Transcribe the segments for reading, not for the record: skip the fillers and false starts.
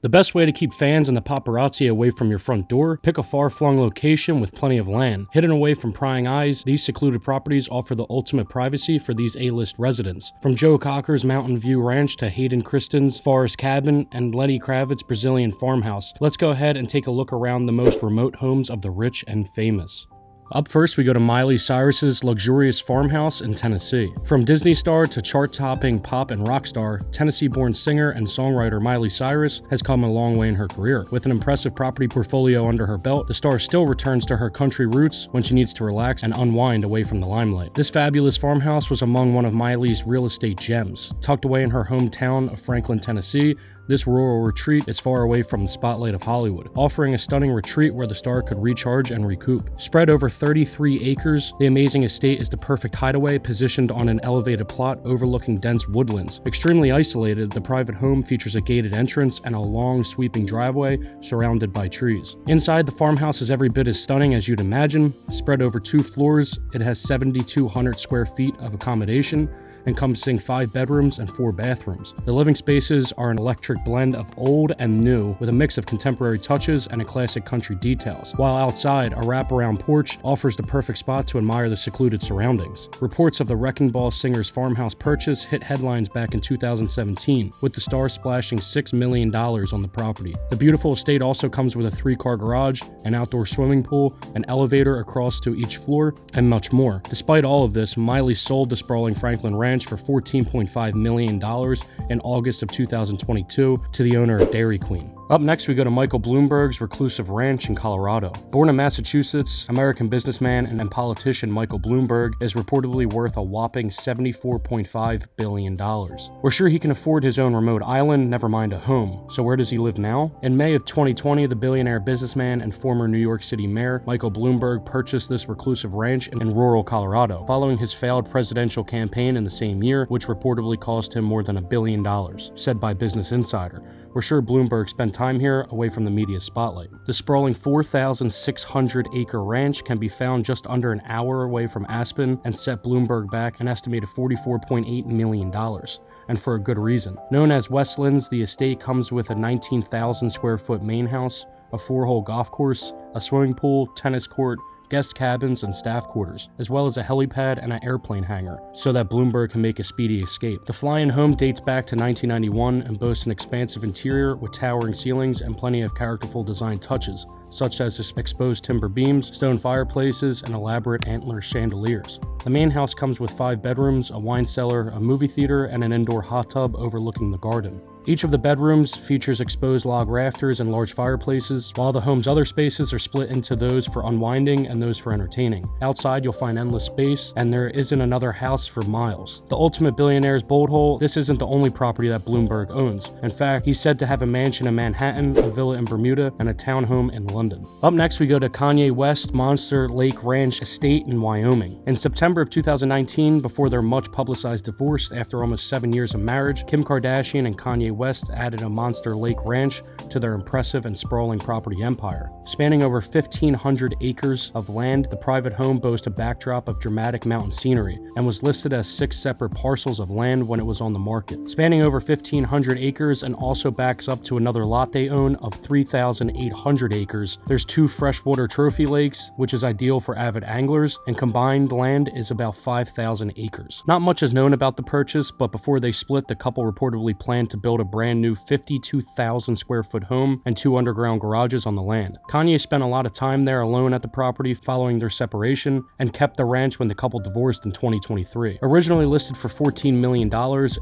The best way to keep fans and the paparazzi away from your front door? Pick a far-flung location with plenty of land. Hidden away from prying eyes, these secluded properties offer the ultimate privacy for these A-list residents. From Joe Cocker's Mountain View Ranch to Hayden Christen's Forest Cabin and Lenny Kravitz's Brazilian farmhouse, let's go ahead and take a look around the most remote homes of the rich and famous. Up first, we go to Miley Cyrus's luxurious farmhouse in Tennessee. From Disney star to chart-topping pop and rock star, Tennessee-born singer and songwriter Miley Cyrus has come a long way in her career. With an impressive property portfolio under her belt, the star still returns to her country roots when she needs to relax and unwind away from the limelight. This fabulous farmhouse was among one of Miley's real estate gems. Tucked away in her hometown of Franklin, Tennessee, this rural retreat is far away from the spotlight of Hollywood, offering a stunning retreat where the star could recharge and recoup. Spread over 33 acres, the amazing estate is the perfect hideaway, positioned on an elevated plot overlooking dense woodlands. Extremely isolated, the private home features a gated entrance and a long, sweeping driveway surrounded by trees. Inside, the farmhouse is every bit as stunning as you'd imagine. Spread over 2 floors, it has 7,200 square feet of accommodation, encompassing 5 bedrooms and 4 bathrooms. The living spaces are an electric blend of old and new, with a mix of contemporary touches and a classic country details. While outside, a wraparound porch offers the perfect spot to admire the secluded surroundings. Reports of the Wrecking Ball singer's farmhouse purchase hit headlines back in 2017, with the star splashing $6 million on the property. The beautiful estate also comes with a 3-car garage, an outdoor swimming pool, an elevator across to each floor, and much more. Despite all of this, Miley sold the sprawling Franklin Ranch for $14.5 million in August of 2022 to the owner of Dairy Queen. Up next, we go to Michael Bloomberg's reclusive ranch in Colorado. Born in Massachusetts, American businessman and politician Michael Bloomberg is reportedly worth a whopping $74.5 billion. We're sure he can afford his own remote island, never mind a home. So where does he live now? In May of 2020, the billionaire businessman and former New York City mayor Michael Bloomberg purchased this reclusive ranch in rural Colorado, following his failed presidential campaign in the same year, which reportedly cost him more than $1 billion, said by Business Insider. We're sure Bloomberg spent time here away from the media spotlight. The sprawling 4,600-acre ranch can be found just under an hour away from Aspen and set Bloomberg back an estimated $44.8 million, and for a good reason. Known as Westlands, the estate comes with a 19,000 square foot main house, a 4-hole golf course, a swimming pool, tennis court, guest cabins, and staff quarters, as well as a helipad and an airplane hangar, so that Bloomberg can make a speedy escape. The fly-in home dates back to 1991 and boasts an expansive interior with towering ceilings and plenty of characterful design touches, such as exposed timber beams, stone fireplaces, and elaborate antler chandeliers. The main house comes with 5 bedrooms, a wine cellar, a movie theater, and an indoor hot tub overlooking the garden. Each of the bedrooms features exposed log rafters and large fireplaces, while the home's other spaces are split into those for unwinding and those for entertaining. Outside, you'll find endless space, and there isn't another house for miles. The ultimate billionaire's bold hole, this isn't the only property that Bloomberg owns. In fact, he's said to have a mansion in Manhattan, a villa in Bermuda, and a townhome in London. Up next, we go to Kanye West's Monster Lake Ranch estate in Wyoming. In September of 2019, before their much-publicized divorce after almost 7 years of marriage, Kim Kardashian and Kanye West added a Monster Lake Ranch to their impressive and sprawling property empire. Spanning over 1,500 acres of land, the private home boasts a backdrop of dramatic mountain scenery and was listed as 6 separate parcels of land when it was on the market. Spanning over 1,500 acres and also backs up to another lot they own of 3,800 acres, there's 2 freshwater trophy lakes, which is ideal for avid anglers, and combined land is about 5,000 acres. Not much is known about the purchase, but before they split, the couple reportedly planned to build a brand new 52,000 square foot home and 2 underground garages on the land. Kanye spent a lot of time there alone at the property following their separation and kept the ranch when the couple divorced in 2023. Originally listed for $14 million,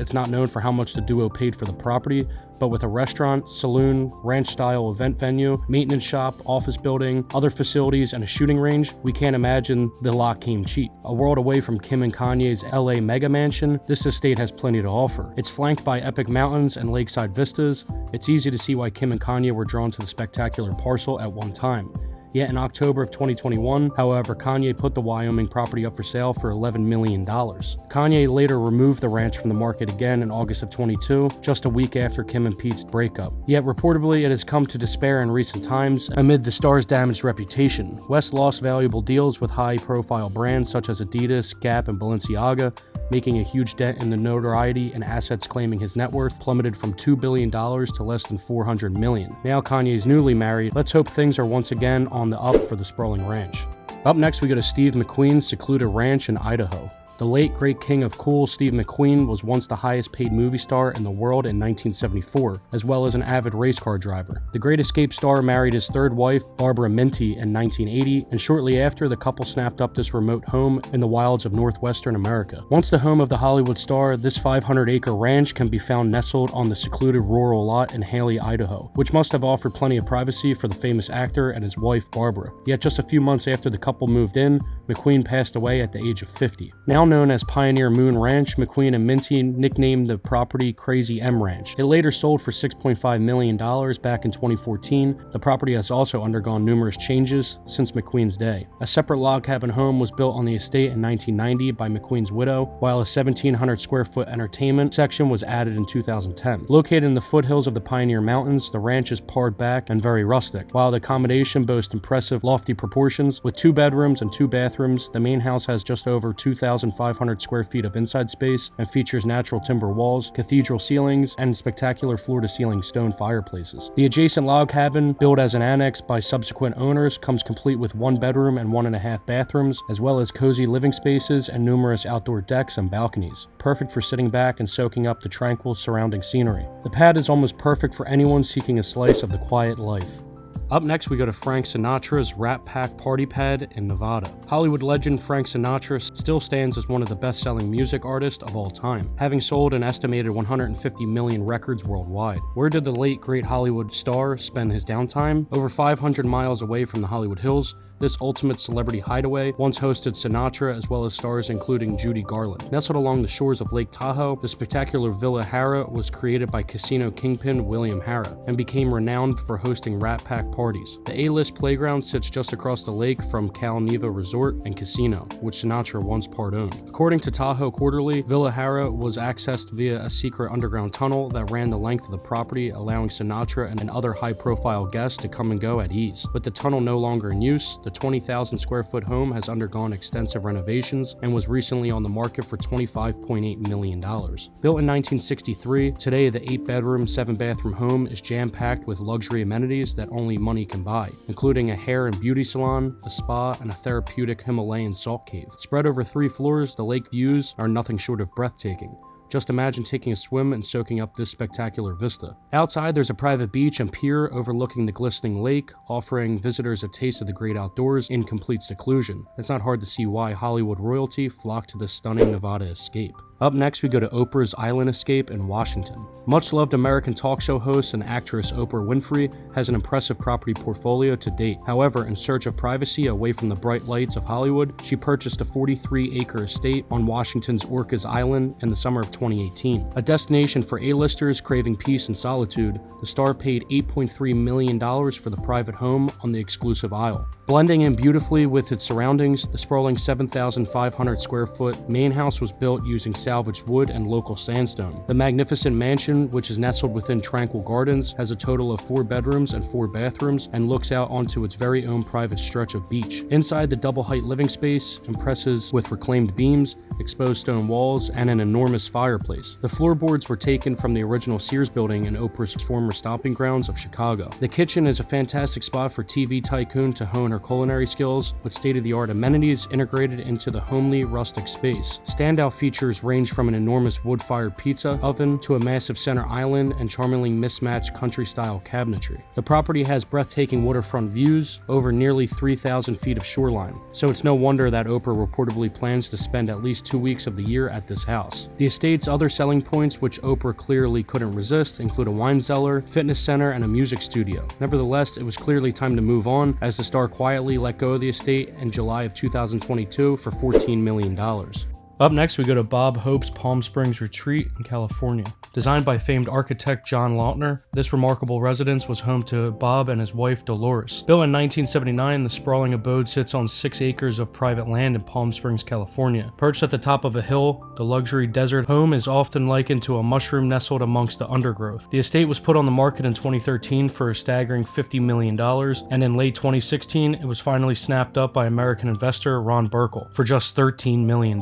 it's not known for how much the duo paid for the property, but with a restaurant, saloon, ranch-style event venue, maintenance shop, office building, other facilities, and a shooting range, we can't imagine the lot came cheap. A world away from Kim and Kanye's LA mega mansion, this estate has plenty to offer. It's flanked by epic mountains and lakeside vistas. It's easy to see why Kim and Kanye were drawn to the spectacular parcel at one time. Yet in October of 2021, however, Kanye put the Wyoming property up for sale for $11 million. Kanye later removed the ranch from the market again in August of 22, just a week after Kim and Pete's breakup. Yet reportedly, it has come to despair in recent times amid the star's damaged reputation. West lost valuable deals with high-profile brands such as Adidas, Gap, and Balenciaga, making a huge dent in the notoriety, and assets claiming his net worth plummeted from $2 billion to less than $400 million. Now Kanye's newly married. Let's hope things are once again on the up for the sprawling ranch. Up next, we go to Steve McQueen's secluded ranch in Idaho. The late great king of cool, Steve McQueen, was once the highest paid movie star in the world in 1974, as well as an avid race car driver. The Great Escape star married his third wife, Barbara Minty, in 1980, and shortly after, the couple snapped up this remote home in the wilds of northwestern America. Once the home of the Hollywood star, this 500-acre ranch can be found nestled on the secluded rural lot in Haley, Idaho, which must have offered plenty of privacy for the famous actor and his wife, Barbara. Yet just a few months after the couple moved in, McQueen passed away at the age of 50. Now known as Pioneer Moon Ranch, McQueen and Minty nicknamed the property Crazy M Ranch. It later sold for $6.5 million back in 2014. The property has also undergone numerous changes since McQueen's day. A separate log cabin home was built on the estate in 1990 by McQueen's widow, while a 1,700 square foot entertainment section was added in 2010. Located in the foothills of the Pioneer Mountains, the ranch is pared back and very rustic. While the accommodation boasts impressive lofty proportions, with 2 bedrooms and 2 bathrooms, the main house has just over 2,500 square feet of inside space and features natural timber walls, cathedral ceilings, and spectacular floor-to-ceiling stone fireplaces. The adjacent log cabin, built as an annex by subsequent owners, comes complete with 1 bedroom and 1.5 bathrooms, as well as cozy living spaces and numerous outdoor decks and balconies, perfect for sitting back and soaking up the tranquil surrounding scenery. The pad is almost perfect for anyone seeking a slice of the quiet life. Up next, we go to Frank Sinatra's Rat Pack Party Pad in Nevada. Hollywood legend Frank Sinatra still stands as one of the best-selling music artists of all time, having sold an estimated 150 million records worldwide. Where did the late great Hollywood star spend his downtime? Over 500 miles away from the Hollywood Hills, this ultimate celebrity hideaway once hosted Sinatra as well as stars including Judy Garland. Nestled along the shores of Lake Tahoe, the spectacular Villa Hara was created by casino kingpin William Hara and became renowned for hosting Rat Pack parties. The A-list playground sits just across the lake from Cal Neva Resort and Casino, which Sinatra once part-owned. According to Tahoe Quarterly, Villa Hara was accessed via a secret underground tunnel that ran the length of the property, allowing Sinatra and other high-profile guests to come and go at ease. With the tunnel no longer in use, the 20,000 square foot home has undergone extensive renovations and was recently on the market for $25.8 million. Built in 1963, today the 8-bedroom, 7-bathroom home is jam-packed with luxury amenities that only money can buy, including a hair and beauty salon, a spa, and a therapeutic Himalayan salt cave. Spread over 3 floors, the lake views are nothing short of breathtaking. Just imagine taking a swim and soaking up this spectacular vista. Outside, there's a private beach and pier overlooking the glistening lake, offering visitors a taste of the great outdoors in complete seclusion. It's not hard to see why Hollywood royalty flocked to this stunning Nevada escape. Up next, we go to Oprah's Island Escape in Washington. Much-loved American talk show host and actress Oprah Winfrey has an impressive property portfolio to date. However, in search of privacy away from the bright lights of Hollywood, she purchased a 43-acre estate on Washington's Orcas Island in the summer of 2018. A destination for A-listers craving peace and solitude, the star paid $8.3 million for the private home on the exclusive isle. Blending in beautifully with its surroundings, the sprawling 7,500 square foot main house was built using salvaged wood and local sandstone. The magnificent mansion, which is nestled within tranquil gardens, has a total of 4 bedrooms and 4 bathrooms and looks out onto its very own private stretch of beach. Inside, the double-height living space impresses with reclaimed beams, exposed stone walls, and an enormous fireplace. The floorboards were taken from the original Sears building in Oprah's former stomping grounds of Chicago. The kitchen is a fantastic spot for TV tycoon to hone her culinary skills, with state-of-the-art amenities integrated into the homely, rustic space. Standout features range from an enormous wood-fired pizza oven to a massive center island and charmingly mismatched country-style cabinetry. The property has breathtaking waterfront views over nearly 3,000 feet of shoreline, so it's no wonder that Oprah reportedly plans to spend at least 2 weeks of the year at this house. The estate's other selling points, which Oprah clearly couldn't resist, include a wine cellar, fitness center, and a music studio. Nevertheless, it was clearly time to move on, as the star quietly let go of the estate in July of 2022 for $14 million. Up next, we go to Bob Hope's Palm Springs Retreat in California. Designed by famed architect John Lautner, this remarkable residence was home to Bob and his wife Dolores. Built in 1979, the sprawling abode sits on 6 acres of private land in Palm Springs, California. Perched at the top of a hill, the luxury desert home is often likened to a mushroom nestled amongst the undergrowth. The estate was put on the market in 2013 for a staggering $50 million, and in late 2016, it was finally snapped up by American investor Ron Burkle for just $13 million.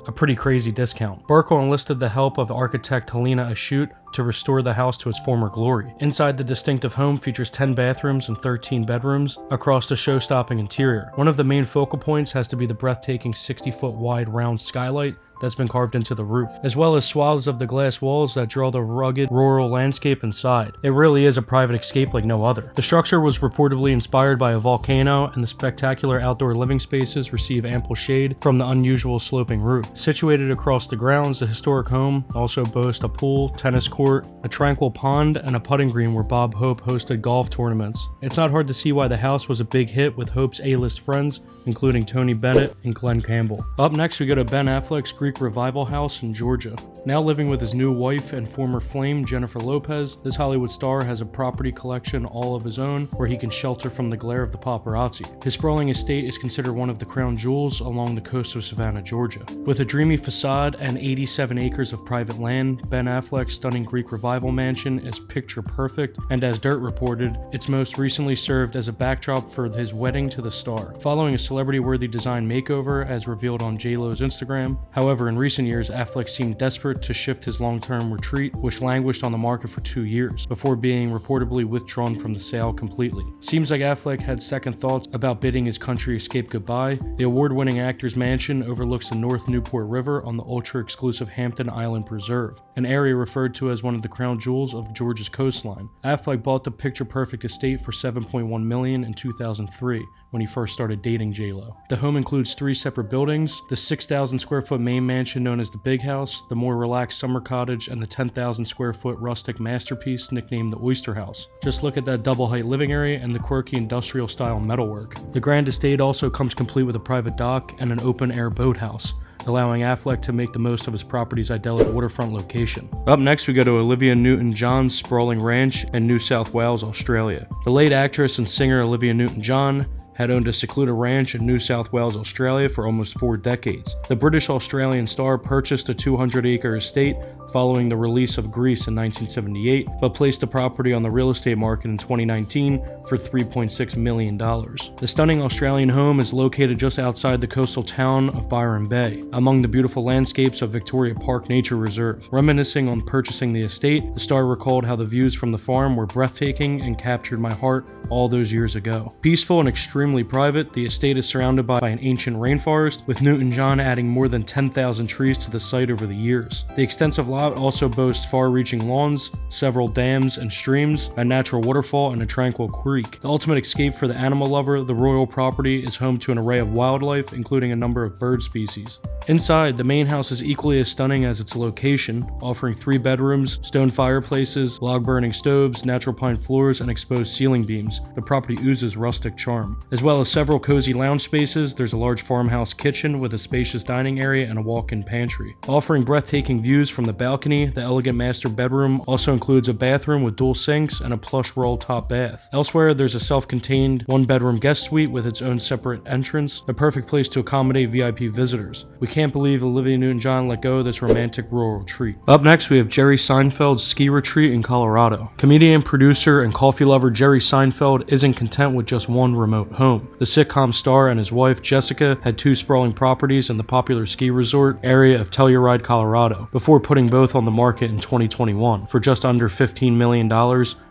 a pretty crazy discount. Barkle enlisted the help of architect Helena Ashute to restore the house to its former glory. Inside, the distinctive home features 10 bathrooms and 13 bedrooms across the show-stopping interior. One of the main focal points has to be the breathtaking 60-foot wide round skylight that's been carved into the roof, as well as swaths of the glass walls that draw the rugged rural landscape inside. It really is a private escape like no other. The structure was reportedly inspired by a volcano, and the spectacular outdoor living spaces receive ample shade from the unusual sloping roof. Situated across the grounds, the historic home also boasts a pool, tennis court, a tranquil pond, and a putting green where Bob Hope hosted golf tournaments. It's not hard to see why the house was a big hit with Hope's A-list friends, including Tony Bennett and Glenn Campbell. Up next, we go to Ben Affleck's Greek revival house in Georgia. Now living with his new wife and former flame, Jennifer Lopez, this Hollywood star has a property collection all of his own where he can shelter from the glare of the paparazzi. His sprawling estate is considered one of the crown jewels along the coast of Savannah, Georgia. With a dreamy facade and 87 acres of private land, Ben Affleck's stunning Greek revival mansion is picture perfect, and as Dirt reported, it's most recently served as a backdrop for his wedding to the star. Following a celebrity-worthy design makeover as revealed on J.Lo's Instagram, however, in recent years, Affleck seemed desperate to shift his long-term retreat, which languished on the market for 2 years, before being reportedly withdrawn from the sale completely. Seems like Affleck had second thoughts about bidding his country escape goodbye. The award-winning actor's mansion overlooks the North Newport River on the ultra-exclusive Hampton Island Preserve, an area referred to as one of the crown jewels of Georgia's coastline. Affleck bought the picture-perfect estate for $7.1 million in 2003, when he first started dating J.Lo. The home includes 3 separate buildings: the 6,000 square foot main mansion known as the Big House, the more relaxed summer cottage, and the 10,000 square foot rustic masterpiece nicknamed the Oyster House. Just look at that double height living area and the quirky industrial style metalwork. The grand estate also comes complete with a private dock and an open air boathouse, allowing Affleck to make the most of his property's idyllic waterfront location. Up next, we go to Olivia Newton-John's sprawling ranch in New South Wales, Australia. The late actress and singer Olivia Newton-John had owned a secluded ranch in New South Wales, Australia for almost 4 decades. The British-Australian star purchased a 200-acre estate following the release of Grease in 1978, but placed the property on the real estate market in 2019 for $3.6 million. The stunning Australian home is located just outside the coastal town of Byron Bay, among the beautiful landscapes of Victoria Park Nature Reserve. Reminiscing on purchasing the estate, the star recalled how the views from the farm were breathtaking and captured my heart all those years ago. Peaceful and extremely private, the estate is surrounded by an ancient rainforest, with Newton-John adding more than 10,000 trees to the site over the years. The extensive lot also boasts far-reaching lawns, several dams and streams, a natural waterfall, and a tranquil creek. The ultimate escape for the animal lover, the royal property is home to an array of wildlife, including a number of bird species. Inside, the main house is equally as stunning as its location, offering 3 bedrooms, stone fireplaces, log-burning stoves, natural pine floors, and exposed ceiling beams. The property oozes rustic charm. As well as several cozy lounge spaces, there's a large farmhouse kitchen with a spacious dining area and a walk-in pantry. Offering breathtaking views from the balcony, the elegant master bedroom also includes a bathroom with dual sinks and a plush roll-top bath. Elsewhere, there's a self-contained 1-bedroom guest suite with its own separate entrance, the perfect place to accommodate VIP visitors. We can't believe Olivia Newton-John let go of this romantic rural retreat. Up next, we have Jerry Seinfeld's ski retreat in Colorado. Comedian, producer, and coffee lover Jerry Seinfeld isn't content with just one remote home. The sitcom star and his wife, Jessica, had 2 sprawling properties in the popular ski resort area of Telluride, Colorado, before putting both on the market in 2021 for just under $15 million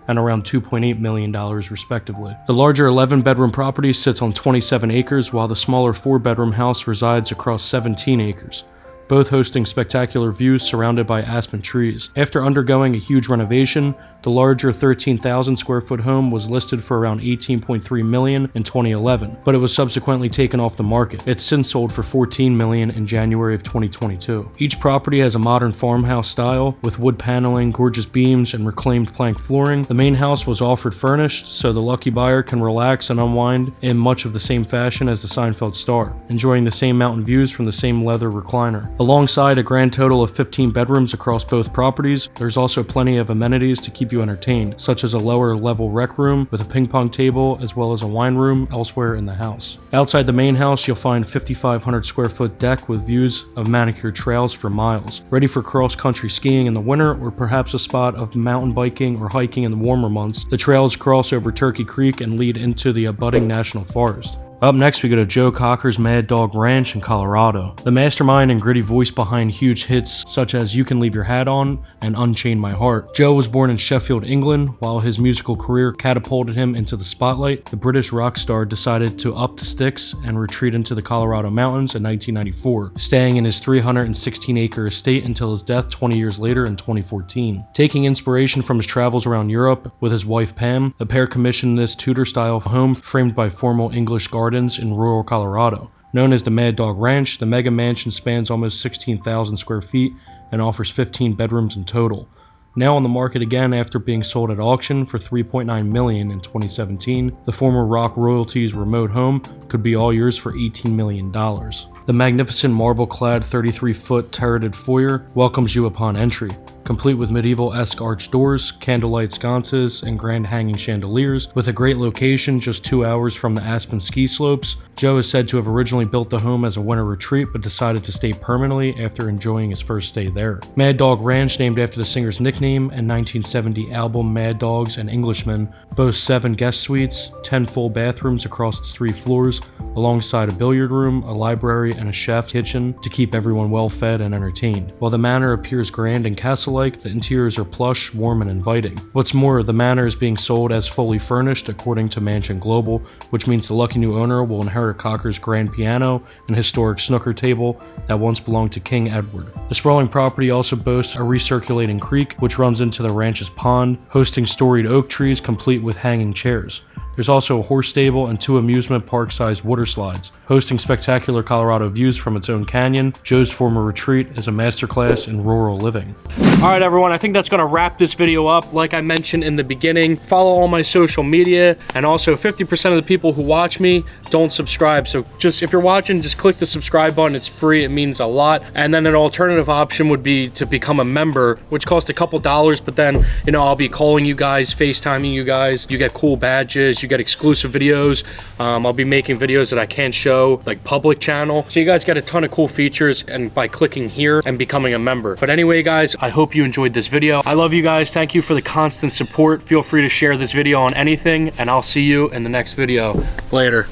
and around $2.8 million respectively. The larger 11-bedroom property sits on 27 acres, while the smaller 4-bedroom house resides across 17 acres, both hosting spectacular views surrounded by aspen trees. After undergoing a huge renovation, the larger 13,000 square foot home was listed for around $18.3 million in 2011, but it was subsequently taken off the market. It's since sold for $14 million in January of 2022. Each property has a modern farmhouse style with wood paneling, gorgeous beams, and reclaimed plank flooring. The main house was offered furnished, so the lucky buyer can relax and unwind in much of the same fashion as the Seinfeld star, enjoying the same mountain views from the same leather recliner. Alongside a grand total of 15 bedrooms across both properties, there's also plenty of amenities to keep you entertained, such as a lower level rec room with a ping pong table, as well as a wine room elsewhere in the house. Outside the main house, you'll find a 5,500 square foot deck with views of manicured trails for miles, ready for cross-country skiing in the winter, or perhaps a spot of mountain biking or hiking in the warmer months. The trails cross over Turkey Creek and lead into the abutting national forest. Up next, we go to Joe Cocker's Mad Dog Ranch in Colorado. The mastermind and gritty voice behind huge hits such as You Can Leave Your Hat On and Unchain My Heart. Joe was born in Sheffield, England. While his musical career catapulted him into the spotlight, the British rock star decided to up the sticks and retreat into the Colorado mountains in 1994, staying in his 316-acre estate until his death 20 years later in 2014. Taking inspiration from his travels around Europe with his wife Pam, the pair commissioned this Tudor-style home framed by formal English gardens in rural Colorado. Known as the Mad Dog Ranch, the mega mansion spans almost 16,000 square feet and offers 15 bedrooms in total. Now on the market again after being sold at auction for $3.9 million in 2017, the former rock royalty's remote home could be all yours for $18 million. The magnificent marble-clad 33-foot turreted foyer welcomes you upon entry, complete with medieval-esque arched doors, candlelight sconces, and grand hanging chandeliers. With a great location just 2 hours from the Aspen ski slopes, Joe is said to have originally built the home as a winter retreat but decided to stay permanently after enjoying his first stay there. Mad Dog Ranch, named after the singer's nickname and 1970 album Mad Dogs and Englishmen, boasts 7 guest suites, 10 full bathrooms across its 3 floors, alongside a billiard room, a library, and a chef's kitchen to keep everyone well fed and entertained. While the manor appears grand and castle-like, the interiors are plush, warm, and inviting. What's more, the manor is being sold as fully furnished according to Mansion Global, which means the lucky new owner will inherit Cocker's grand piano and historic snooker table that once belonged to King Edward. The sprawling property also boasts a recirculating creek which runs into the ranch's pond, hosting storied oak trees complete with hanging chairs. There's also a horse stable and 2 amusement park-sized water slides. Hosting spectacular Colorado views from its own canyon, Joe's former retreat is a masterclass in rural living. Alright everyone, I think that's going to wrap this video up. Like I mentioned in the beginning, follow all my social media, and also 50% of the people who watch me don't subscribe. So just if you're watching, just click the subscribe button. It's free, it means a lot. And then an alternative option would be to become a member, which costs a couple dollars, but then, you know, I'll be calling you guys, FaceTiming you guys, you get cool badges, you get exclusive videos. I'll be making videos that I can't show, like public channel. So you guys get a ton of cool features and by clicking here and becoming a member. But anyway, guys, I hope you enjoyed this video. I love you guys. Thank you for the constant support. Feel free to share this video on anything, and I'll see you in the next video. Later.